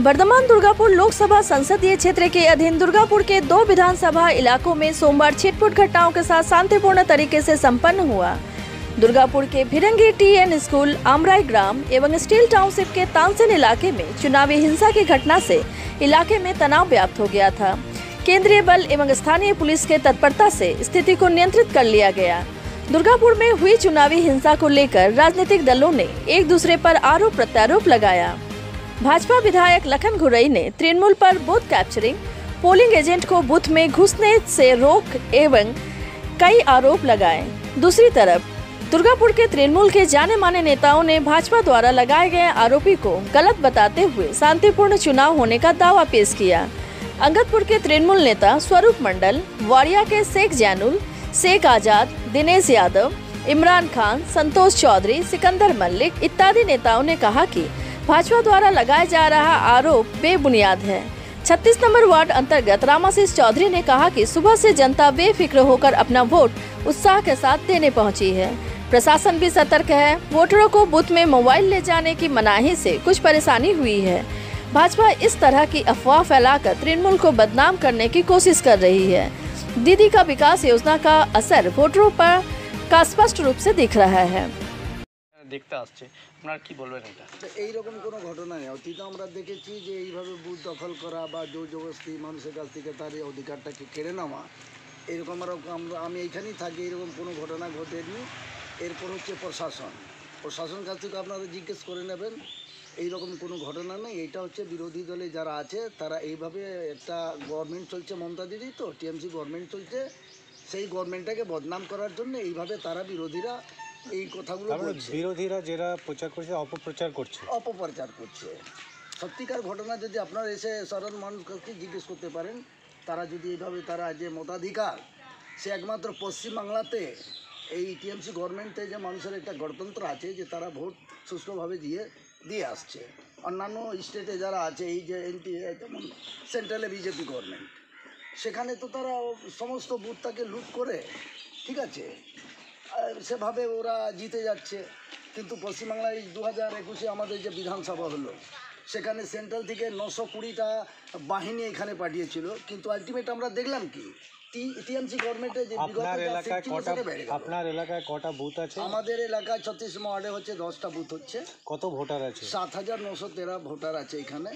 वर्धमान दुर्गापुर लोकसभा संसदीय क्षेत्र के अधीन दुर्गापुर के 2 विधानसभा इलाकों में सोमवार छिटपुट घटनाओं के साथ शांतिपूर्ण तरीके से संपन्न हुआ। दुर्गापुर के भिरंगी टीएन स्कूल, आमराई ग्राम एवं स्टील टाउनशिप के तानसेन इलाके में चुनावी हिंसा की घटना से इलाके में तनाव व्याप्त हो गया था। केंद्रीय बल एवं स्थानीय पुलिस के तत्परता से स्थिति को नियंत्रित कर लिया गया। दुर्गापुर में हुई चुनावी हिंसा को लेकर राजनीतिक दलों ने एक दूसरे पर आरोप प्रत्यारोप लगाया। भाजपा विधायक लखन घुरई ने तृणमूल पर बूथ कैप्चरिंग, पोलिंग एजेंट को बूथ में घुसने से रोक एवं कई आरोप लगाए। दूसरी तरफ दुर्गापुर के तृणमूल के जाने माने नेताओं ने भाजपा द्वारा लगाए गए आरोपी को गलत बताते हुए शांतिपूर्ण चुनाव होने का दावा पेश किया। अंगदपुर के तृणमूल नेता स्वरूप मंडल, वाड़िया के शेख जैनुल, शेख आजाद, दिनेश यादव, इमरान खान, संतोष चौधरी, सिकंदर मल्लिक इत्यादि नेताओं ने कहा कि भाजपा द्वारा लगाया जा रहा आरोप बेबुनियाद है। 36 नंबर वार्ड अंतर्गत रामाशीष चौधरी ने कहा कि सुबह से जनता बेफिक्र होकर अपना वोट उत्साह के साथ देने पहुंची है। प्रशासन भी सतर्क है। वोटरों को बूथ में मोबाइल ले जाने की मनाही से कुछ परेशानी हुई है। भाजपा इस तरह की अफवाह फैलाकर तृणमूल को बदनाम करने की कोशिश कर रही है। दीदी का विकास योजना का असर वोटरों पर का स्पष्ट रूप से दिख रहा है। দেখতে আসছে আপনারা কি বলবেন এটা? এই রকম কোনো ঘটনা নেই। অতীতে আমরা দেখেছি যে এইভাবে বুথ দখল করা বা জোর জবরদস্তি মানুষের কাছ থেকে তার এই অধিকারটাকে কেড়ে নেওয়া, এরকম আমি এইখানেই থাকি, এরকম কোনো ঘটনা ঘটেনি। এরপর হচ্ছে প্রশাসন কাছ থেকে আপনারা জিজ্ঞেস করে নেবেন। এইরকম কোনো ঘটনা নেই। এটা হচ্ছে বিরোধী দলে যারা আছে তারা এইভাবে একটা গভর্নমেন্ট চলছে, মমতা দিদি তো টিএমসি গভর্নমেন্ট চলছে, সেই গভর্নমেন্টটাকে বদনাম করার জন্য এইভাবে তারা বিরোধীরা এই কথাগুলো বলছে। বিরোধীরা যারা প্রচার করছে অপপ্রচার করছে। সত্যিকার ঘটনা যদি আপনারা এসে সাধারণ মানুষকে জিজ্ঞেস করতে পারেন, তারা যদি এইভাবে তারা যে মতাধিকার, সে একমাত্র পশ্চিমবাংলাতে এই টিএমসি গভর্নমেন্টে যে মানুষের একটা গণতন্ত্র আছে যে তারা ভোট সুষ্ঠুভাবে দিয়ে আসছে। অন্যান্য স্টেটে যারা আছে এই যে যেমন সেন্ট্রালে বিজেপি গভর্নমেন্ট, সেখানে তো তারা সমস্ত বুথটাকে লুট করে, ঠিক আছে, সেভাবে ওরা জিতে যাচ্ছে। কিন্তু পশ্চিমবাংলায় 2021-এ আমাদের যে বিধানসভা হলো, সেখানে সেন্ট্রাল থেকে 920টা বাহিনী এখানে পাঠিয়েছিল, কিন্তু আলটিমেট আমরা দেখলাম কি টিএমসি গভর্নমেন্টের যে আপনার এলাকায় কটা বুথ আছে? আমাদের এলাকায় 36 ওয়ার্ডে হচ্ছে 10টা বুথ হচ্ছে। কত ভোটার আছে? 7,913 ভোটার আছে এখানে।